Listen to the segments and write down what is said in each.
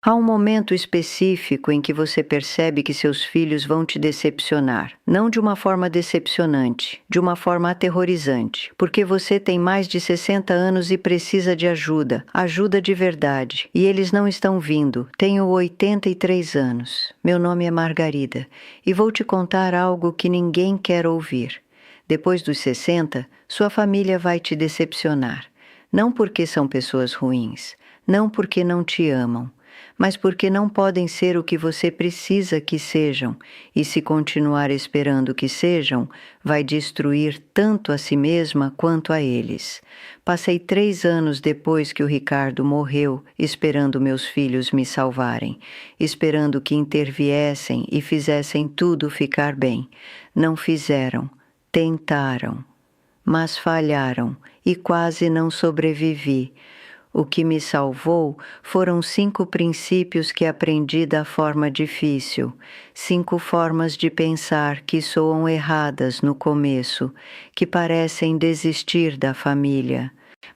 Há um momento específico em que você percebe que seus filhos vão te decepcionar. Não de uma forma decepcionante, de uma forma aterrorizante. Porque você tem mais de 60 anos e precisa de ajuda. Ajuda de verdade. E eles não estão vindo. Tenho 83 anos. Meu nome é Margarida. E vou te contar algo que ninguém quer ouvir. Depois dos 60, sua família vai te decepcionar. Não porque são pessoas ruins. Não porque não te amam, mas porque não podem ser o que você precisa que sejam, e se continuar esperando que sejam, vai destruir tanto a si mesma quanto a eles. Passei 3 anos depois que o Ricardo morreu, esperando meus filhos me salvarem, esperando que interviessem e fizessem tudo ficar bem. Não fizeram, tentaram, mas falharam e quase não sobrevivi. O que me salvou foram 5 princípios que aprendi da forma difícil, 5 formas de pensar que soam erradas no começo, que parecem desistir da família,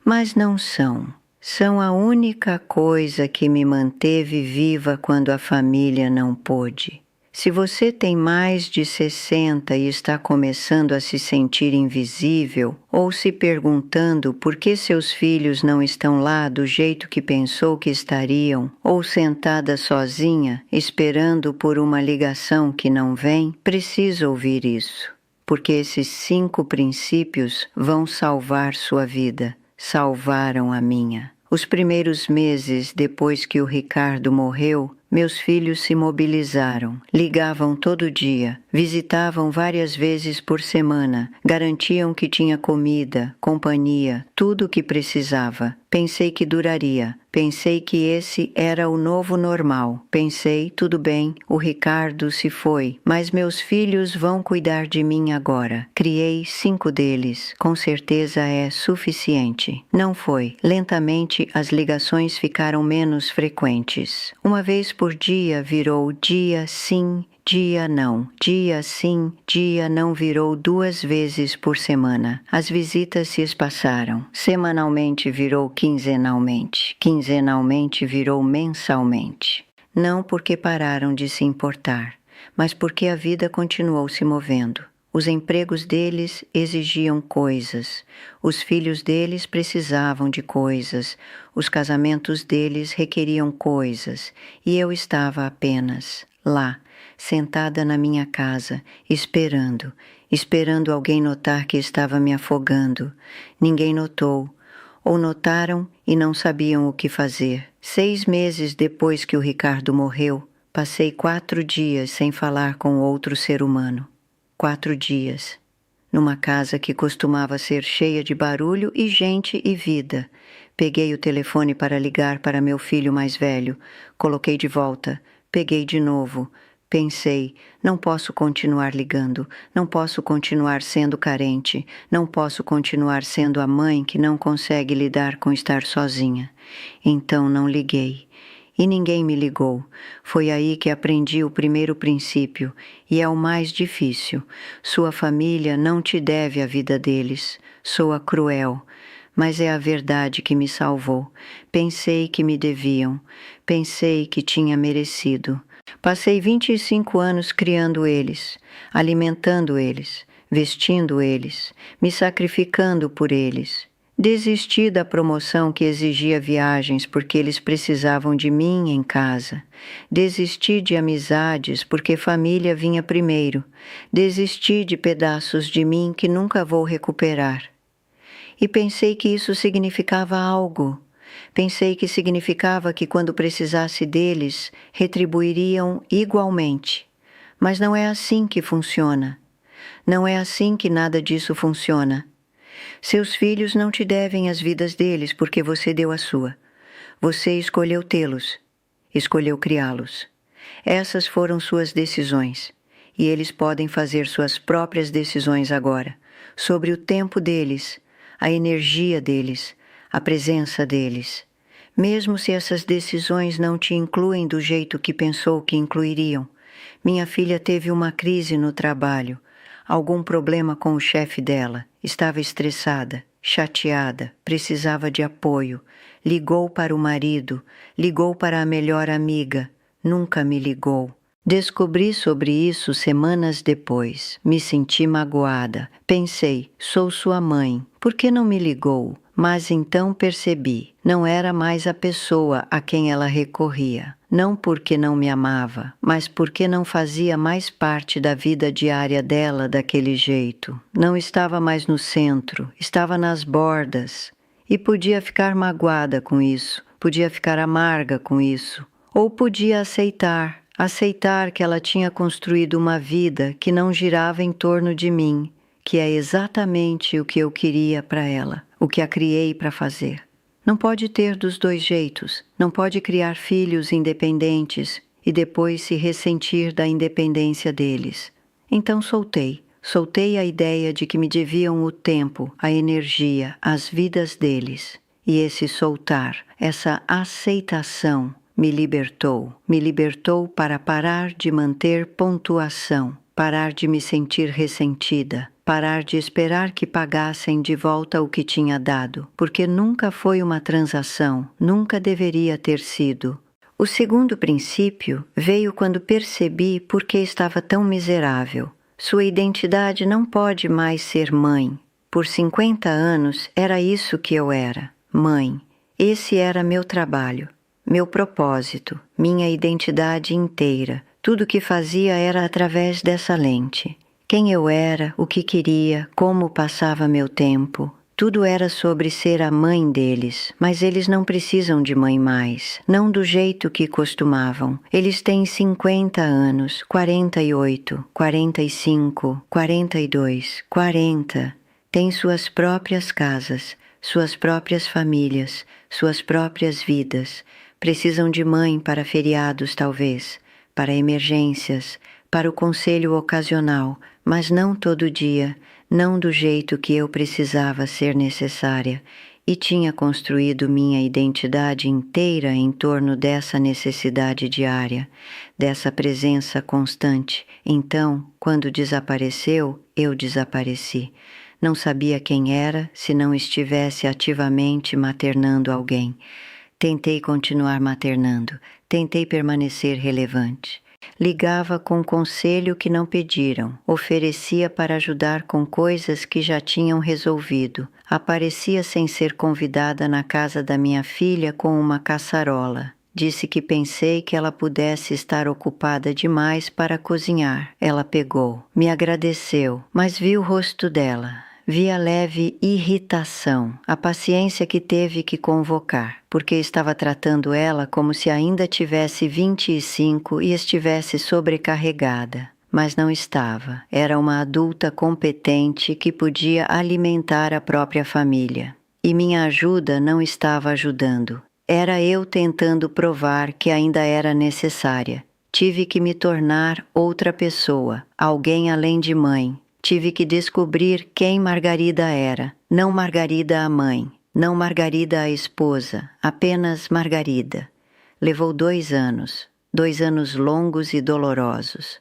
mas não são. São a única coisa que me manteve viva quando a família não pôde. Se você tem mais de 60 e está começando a se sentir invisível, ou se perguntando por que seus filhos não estão lá do jeito que pensou que estariam, ou sentada sozinha, esperando por uma ligação que não vem, precisa ouvir isso. Porque esses 5 princípios vão salvar sua vida. Salvaram a minha. Os primeiros meses depois que o Ricardo morreu, meus filhos se mobilizaram, ligavam todo dia, visitavam várias vezes por semana, garantiam que tinha comida, companhia, tudo o que precisava. Pensei que duraria, pensei que esse era o novo normal. Pensei, tudo bem, o Ricardo se foi, mas meus filhos vão cuidar de mim agora. Criei 5 deles, com certeza é suficiente. Não foi. Lentamente as ligações ficaram menos frequentes. Uma vez por dia virou dia sim, dia não. Dia sim, dia não virou 2 vezes por semana. As visitas se espaçaram. Semanalmente virou quinzenalmente. Quinzenalmente virou mensalmente. Não porque pararam de se importar, mas porque a vida continuou se movendo. Os empregos deles exigiam coisas, os filhos deles precisavam de coisas, os casamentos deles requeriam coisas, e eu estava apenas lá, sentada na minha casa, esperando alguém notar que estava me afogando. Ninguém notou, ou notaram e não sabiam o que fazer. 6 meses depois que o Ricardo morreu, passei 4 dias sem falar com outro ser humano. 4 dias, numa casa que costumava ser cheia de barulho e gente e vida. Peguei o telefone para ligar para meu filho mais velho, coloquei de volta, peguei de novo. Pensei, não posso continuar ligando, não posso continuar sendo carente, não posso continuar sendo a mãe que não consegue lidar com estar sozinha. Então não liguei. E ninguém me ligou. Foi aí que aprendi o primeiro princípio, e é o mais difícil. Sua família não te deve a vida deles. Soa cruel, mas é a verdade que me salvou. Pensei que me deviam. Pensei que tinha merecido. Passei 25 anos criando eles, alimentando eles, vestindo eles, me sacrificando por eles. Desisti da promoção que exigia viagens porque eles precisavam de mim em casa. Desisti de amizades porque família vinha primeiro. Desisti de pedaços de mim que nunca vou recuperar. E pensei que isso significava algo. Pensei que significava que quando precisasse deles, retribuiriam igualmente. Mas não é assim que funciona. Não é assim que nada disso funciona. Seus filhos não te devem as vidas deles porque você deu a sua. Você escolheu tê-los, escolheu criá-los. Essas foram suas decisões, e eles podem fazer suas próprias decisões agora, sobre o tempo deles, a energia deles, a presença deles. Mesmo se essas decisões não te incluem do jeito que pensou que incluiriam. Minha filha teve uma crise no trabalho, algum problema com o chefe dela, estava estressada, chateada, precisava de apoio. ligou para o marido, ligou para a melhor amiga, nunca me ligou. Descobri sobre isso semanas depois. Me senti magoada. Pensei, sou sua mãe, por que não me ligou? Mas então percebi, não era mais a pessoa a quem ela recorria. Não porque não me amava, mas porque não fazia mais parte da vida diária dela daquele jeito. Não estava mais no centro, estava nas bordas. E podia ficar magoada com isso, podia ficar amarga com isso, ou podia aceitar que ela tinha construído uma vida que não girava em torno de mim, que é exatamente o que eu queria para ela, o que a criei para fazer. Não pode ter dos dois jeitos, não pode criar filhos independentes e depois se ressentir da independência deles. Então soltei a ideia de que me deviam o tempo, a energia, as vidas deles. E esse soltar, essa aceitação, me libertou para parar de manter pontuação, parar de me sentir ressentida, parar de esperar que pagassem de volta o que tinha dado, porque nunca foi uma transação, nunca deveria ter sido. O segundo princípio veio quando percebi por que estava tão miserável. Sua identidade não pode mais ser mãe. Por 50 anos era isso que eu era, mãe. Esse era meu trabalho. Meu propósito, minha identidade inteira, tudo o que fazia era através dessa lente. Quem eu era, o que queria, como passava meu tempo, tudo era sobre ser a mãe deles, mas eles não precisam de mãe mais, não do jeito que costumavam. Eles têm 50 anos, 48, 45, 42, 40, têm suas próprias casas, suas próprias famílias, suas próprias vidas. Precisam de mãe para feriados, talvez, para emergências, para o conselho ocasional, mas não todo dia, não do jeito que eu precisava ser necessária, e tinha construído minha identidade inteira em torno dessa necessidade diária, dessa presença constante. Então, quando desapareceu, eu desapareci. Não sabia quem era se não estivesse ativamente maternando alguém. Tentei continuar maternando, tentei permanecer relevante. Ligava com conselho que não pediram, oferecia para ajudar com coisas que já tinham resolvido, aparecia sem ser convidada na casa da minha filha com uma caçarola. Disse que pensei que ela pudesse estar ocupada demais para cozinhar. Ela pegou, me agradeceu, mas vi o rosto dela. Vi a leve irritação, a paciência que teve que convocar, porque estava tratando ela como se ainda tivesse 25 e estivesse sobrecarregada. Mas não estava. Era uma adulta competente que podia alimentar a própria família. E minha ajuda não estava ajudando. Era eu tentando provar que ainda era necessária. Tive que me tornar outra pessoa, alguém além de mãe. Tive que descobrir quem Margarida era, não Margarida a mãe, não Margarida a esposa, apenas Margarida. Levou 2 anos, 2 anos longos e dolorosos.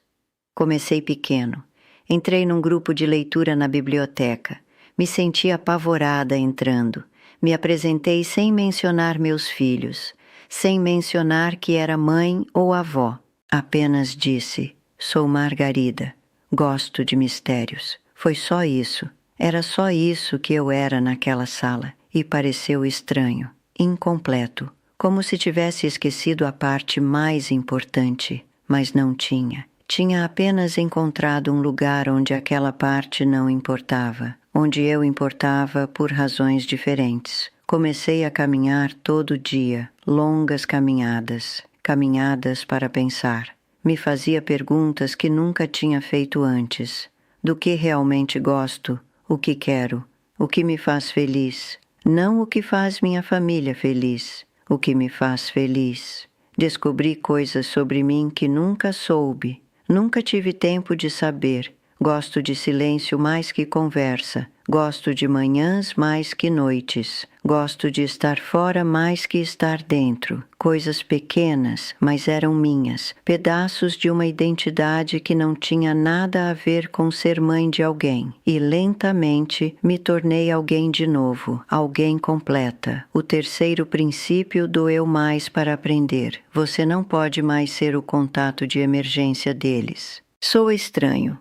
Comecei pequeno. Entrei num grupo de leitura na biblioteca. Me senti apavorada entrando. Me apresentei sem mencionar meus filhos, sem mencionar que era mãe ou avó. Apenas disse, sou Margarida. Gosto de mistérios. Foi só isso. Era só isso que eu era naquela sala. E pareceu estranho, incompleto, como se tivesse esquecido a parte mais importante. Mas não tinha. Tinha apenas encontrado um lugar onde aquela parte não importava, onde eu importava por razões diferentes. Comecei a caminhar todo dia, longas caminhadas, caminhadas para pensar. Me fazia perguntas que nunca tinha feito antes. Do que realmente gosto? O que quero? O que me faz feliz? Não o que faz minha família feliz. O que me faz feliz. Descobri coisas sobre mim que nunca soube. Nunca tive tempo de saber. Gosto de silêncio mais que conversa. Gosto de manhãs mais que noites. Gosto de estar fora mais que estar dentro. Coisas pequenas, mas eram minhas. Pedaços de uma identidade que não tinha nada a ver com ser mãe de alguém. E lentamente me tornei alguém de novo, alguém completa. O terceiro princípio do eu mais para aprender. Você não pode mais ser o contato de emergência deles. Soa estranho,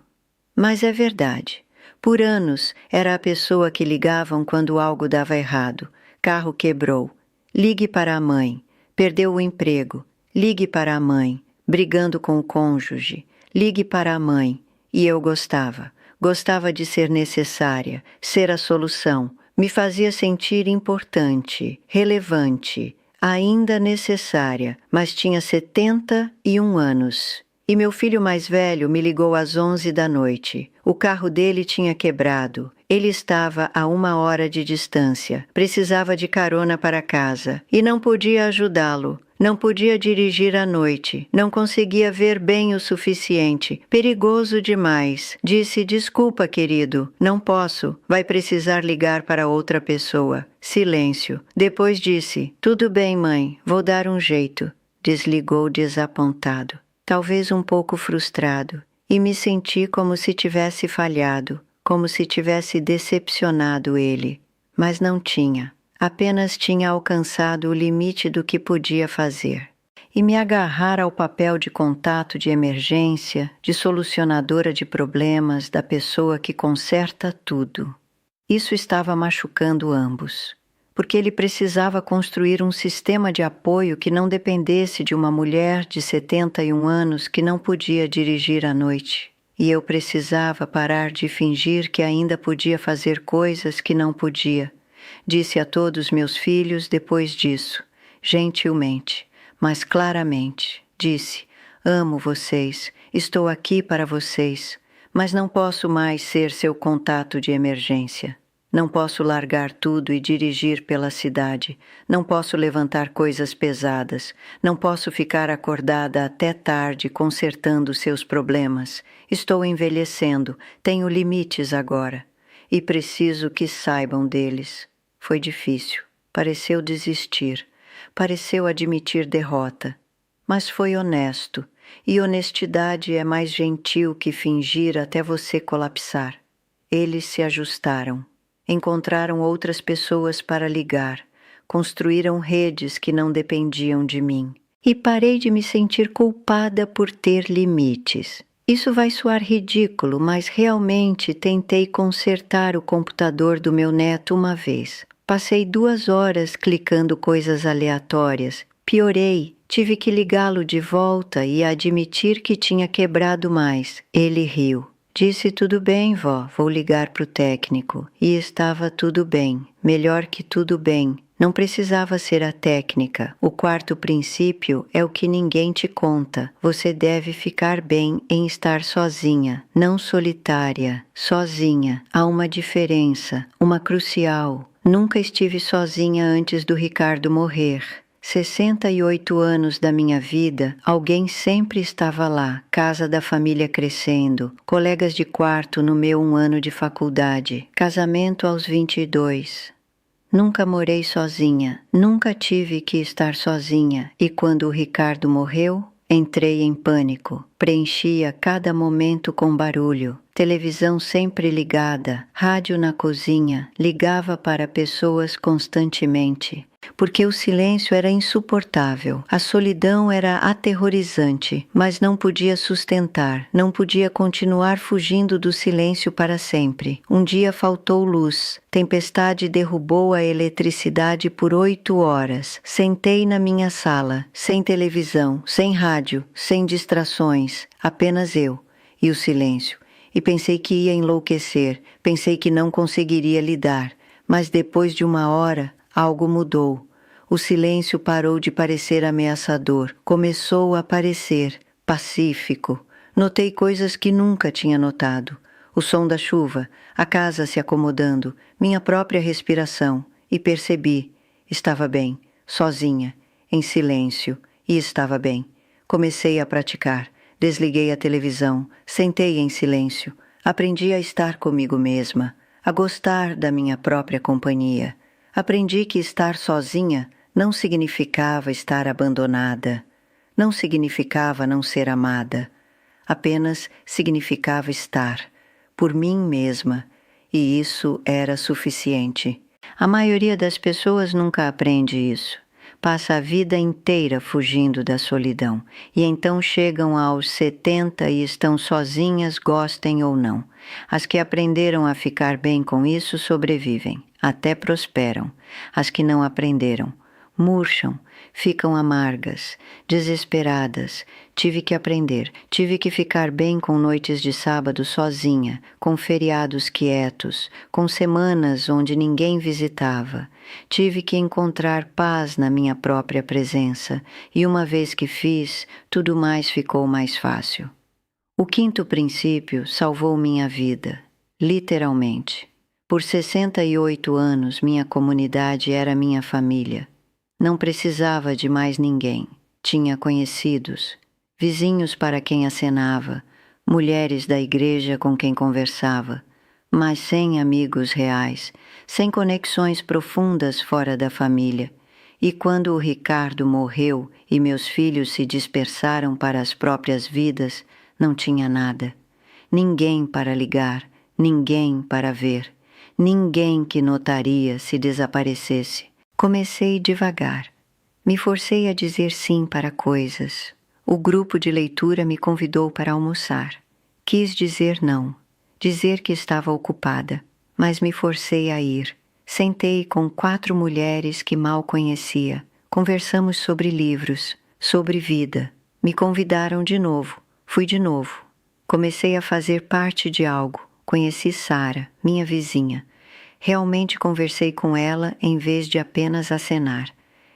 mas é verdade. Por anos, era a pessoa que ligavam quando algo dava errado. Carro quebrou. Ligue para a mãe. Perdeu o emprego. Ligue para a mãe. Brigando com o cônjuge. Ligue para a mãe. E eu gostava. Gostava de ser necessária, ser a solução. Me fazia sentir importante, relevante, ainda necessária, mas tinha 71 anos. E meu filho mais velho me ligou às 11 da noite. O carro dele tinha quebrado. Ele estava a 1 hora de distância. Precisava de carona para casa. E não podia ajudá-lo. Não podia dirigir à noite. Não conseguia ver bem o suficiente. Perigoso demais. Disse: desculpa, querido. Não posso. Vai precisar ligar para outra pessoa. Silêncio. Depois disse: tudo bem, mãe. Vou dar um jeito. Desligou desapontado. Talvez um pouco frustrado, e me senti como se tivesse falhado, como se tivesse decepcionado ele. Mas não tinha, apenas tinha alcançado o limite do que podia fazer. E me agarrar ao papel de contato de emergência, de solucionadora de problemas, da pessoa que conserta tudo. Isso estava machucando ambos. Porque ele precisava construir um sistema de apoio que não dependesse de uma mulher de 71 anos que não podia dirigir à noite. E eu precisava parar de fingir que ainda podia fazer coisas que não podia. Disse a todos meus filhos depois disso, gentilmente, mas claramente. Disse: amo vocês, estou aqui para vocês, mas não posso mais ser seu contato de emergência. Não posso largar tudo e dirigir pela cidade. Não posso levantar coisas pesadas. Não posso ficar acordada até tarde consertando seus problemas. Estou envelhecendo. Tenho limites agora. E preciso que saibam deles. Foi difícil. Pareceu desistir. Pareceu admitir derrota. Mas foi honesto. E honestidade é mais gentil que fingir até você colapsar. Eles se ajustaram. Encontraram outras pessoas para ligar, construíram redes que não dependiam de mim. E parei de me sentir culpada por ter limites. Isso vai soar ridículo, mas realmente tentei consertar o computador do meu neto uma vez. Passei 2 horas clicando coisas aleatórias. Piorei, tive que ligá-lo de volta e admitir que tinha quebrado mais. Ele riu. Disse: tudo bem, vó, vou ligar para o técnico. E estava tudo bem, melhor que tudo bem. Não precisava ser a técnica. O quarto princípio é o que ninguém te conta. Você deve ficar bem em estar sozinha, não solitária, sozinha. Há uma diferença, uma crucial. Nunca estive sozinha antes do Ricardo morrer. 68 anos da minha vida, alguém sempre estava lá, casa da família crescendo, colegas de quarto no meu 1 ano de faculdade, casamento aos 22. Nunca morei sozinha, nunca tive que estar sozinha, e quando o Ricardo morreu, entrei em pânico, preenchia cada momento com barulho, televisão sempre ligada, rádio na cozinha, ligava para pessoas constantemente. Porque o silêncio era insuportável, a solidão era aterrorizante, mas não podia sustentar, não podia continuar fugindo do silêncio para sempre. Um dia faltou luz, tempestade derrubou a eletricidade por 8 horas. Sentei na minha sala, sem televisão, sem rádio, sem distrações, apenas eu e o silêncio. E pensei que ia enlouquecer, pensei que não conseguiria lidar, mas depois de 1 hora, algo mudou. O silêncio parou de parecer ameaçador. Começou a parecer pacífico. Notei coisas que nunca tinha notado. O som da chuva, a casa se acomodando, minha própria respiração. E percebi. Estava bem, sozinha, em silêncio. E estava bem. Comecei a praticar. Desliguei a televisão. Sentei em silêncio. Aprendi a estar comigo mesma. a gostar da minha própria companhia. Aprendi que estar sozinha não significava estar abandonada, não significava não ser amada, apenas significava estar por mim mesma, e isso era suficiente. A maioria das pessoas nunca aprende isso. Passa a vida inteira fugindo da solidão, e então chegam aos 70 e estão sozinhas, gostem ou não. As que aprenderam a ficar bem com isso sobrevivem, até prosperam. As que não aprenderam, murcham, ficam amargas, desesperadas. Tive que aprender, tive que ficar bem com noites de sábado sozinha, com feriados quietos, com semanas onde ninguém visitava. Tive que encontrar paz na minha própria presença, e uma vez que fiz, tudo mais ficou mais fácil. O quinto princípio salvou minha vida, literalmente. Por 68 anos, minha comunidade era minha família. Não precisava de mais ninguém. Tinha conhecidos, vizinhos para quem acenava, mulheres da igreja com quem conversava, mas sem amigos reais, sem conexões profundas fora da família. E quando o Ricardo morreu e meus filhos se dispersaram para as próprias vidas, não tinha nada. Ninguém para ligar, ninguém para ver, ninguém que notaria se desaparecesse. Comecei devagar. Me forcei a dizer sim para coisas. O grupo de leitura me convidou para almoçar. Quis dizer não, dizer que estava ocupada, mas me forcei a ir. Sentei com 4 mulheres que mal conhecia. Conversamos sobre livros, sobre vida. Me convidaram de novo. Fui de novo. Comecei a fazer parte de algo. Conheci Sara, minha vizinha. Realmente conversei com ela em vez de apenas acenar.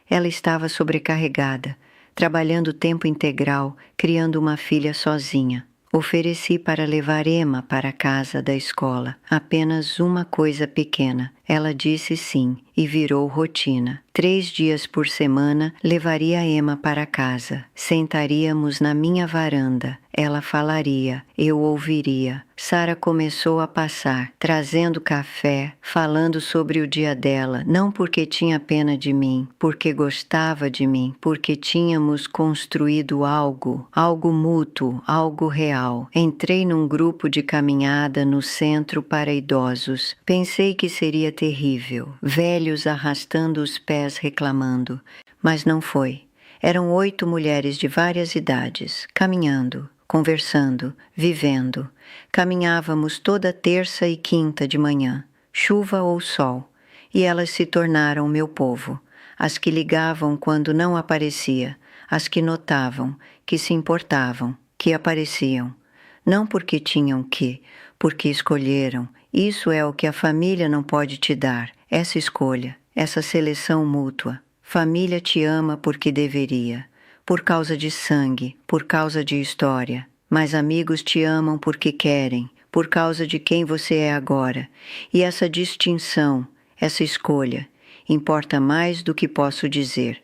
Ela estava sobrecarregada, trabalhando tempo integral, criando uma filha sozinha. Ofereci para levar Emma para a casa da escola, apenas uma coisa pequena. Ela disse sim e virou rotina. 3 dias por semana levaria Emma para casa. Sentaríamos na minha varanda. Ela falaria, eu ouviria. Sara começou a passar, trazendo café, falando sobre o dia dela, não porque tinha pena de mim, porque gostava de mim, porque tínhamos construído algo mútuo, algo real. Entrei num grupo de caminhada no centro para idosos. Pensei que seria terrível, velhos arrastando os pés reclamando, mas não foi. Eram 8 mulheres de várias idades, caminhando, conversando, vivendo. Caminhávamos toda terça e quinta de manhã, chuva ou sol, e elas se tornaram meu povo, as que ligavam quando não aparecia, as que notavam, que se importavam, que apareciam. Não porque tinham que, porque escolheram. Isso é o que a família não pode te dar, essa escolha, essa seleção mútua. Família te ama porque deveria, por causa de sangue, por causa de história. Mas amigos te amam porque querem, por causa de quem você é agora. E essa distinção, essa escolha, importa mais do que posso dizer.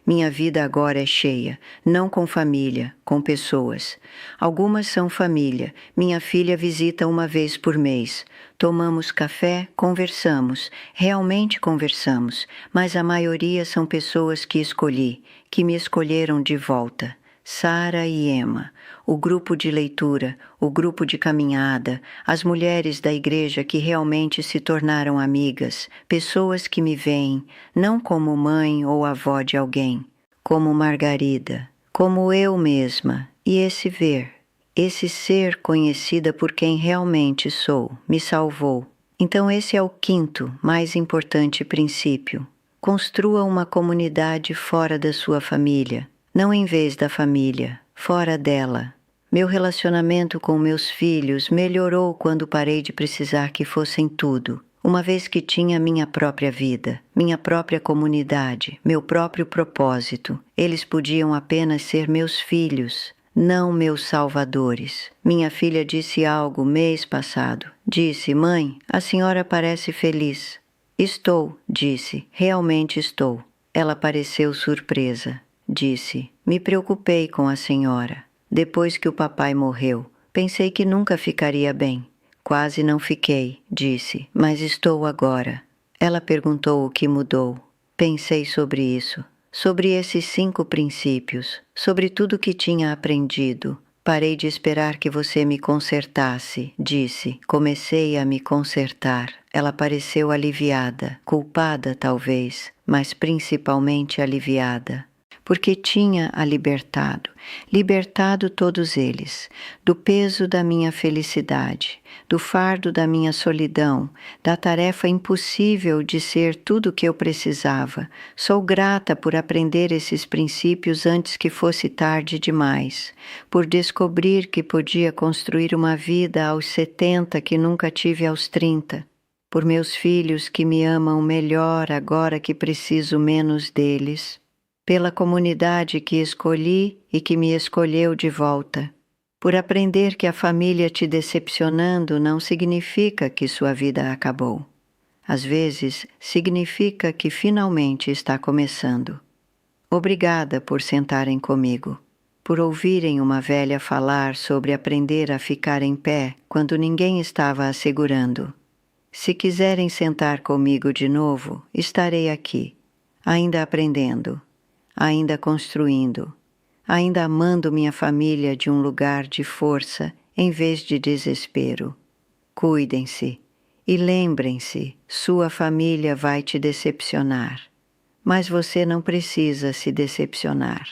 Minha vida agora é cheia, não com família, com pessoas. Algumas são família. Minha filha visita uma vez por mês. Tomamos café, conversamos, realmente conversamos, mas a maioria são pessoas que escolhi, que me escolheram de volta. Sara e Emma, o grupo de leitura, o grupo de caminhada, as mulheres da igreja que realmente se tornaram amigas, pessoas que me veem, não como mãe ou avó de alguém, como Margarida, como eu mesma, e esse ver, esse ser conhecida por quem realmente sou, me salvou. Então esse é o quinto, mais importante princípio. Construa uma comunidade fora da sua família. Não em vez da família, fora dela. Meu relacionamento com meus filhos melhorou quando parei de precisar que fossem tudo, uma vez que tinha minha própria vida, minha própria comunidade, meu próprio propósito. Eles podiam apenas ser meus filhos, não meus salvadores. Minha filha disse algo mês passado. Disse, mãe, a senhora parece feliz. Estou, disse, realmente estou. Ela pareceu surpresa. Disse, me preocupei com a senhora. Depois que o papai morreu, pensei que nunca ficaria bem. Quase não fiquei, disse, mas estou agora. Ela perguntou o que mudou. Pensei sobre isso, sobre esses 5 princípios, sobre tudo que tinha aprendido. Parei de esperar que você me consertasse, disse. Comecei a me consertar. Ela pareceu aliviada, culpada talvez, mas principalmente aliviada. Porque tinha a libertado todos eles, do peso da minha felicidade, do fardo da minha solidão, da tarefa impossível de ser tudo o que eu precisava. Sou grata por aprender esses princípios antes que fosse tarde demais, por descobrir que podia construir uma vida aos 70 que nunca tive aos 30, por meus filhos que me amam melhor agora que preciso menos deles, pela comunidade que escolhi e que me escolheu de volta, por aprender que a família te decepcionando não significa que sua vida acabou. Às vezes, significa que finalmente está começando. Obrigada por sentarem comigo, por ouvirem uma velha falar sobre aprender a ficar em pé quando ninguém estava a segurando. Se quiserem sentar comigo de novo, estarei aqui, ainda aprendendo, ainda construindo, ainda amando minha família de um lugar de força em vez de desespero. Cuidem-se e lembrem-se, sua família vai te decepcionar, mas você não precisa se decepcionar.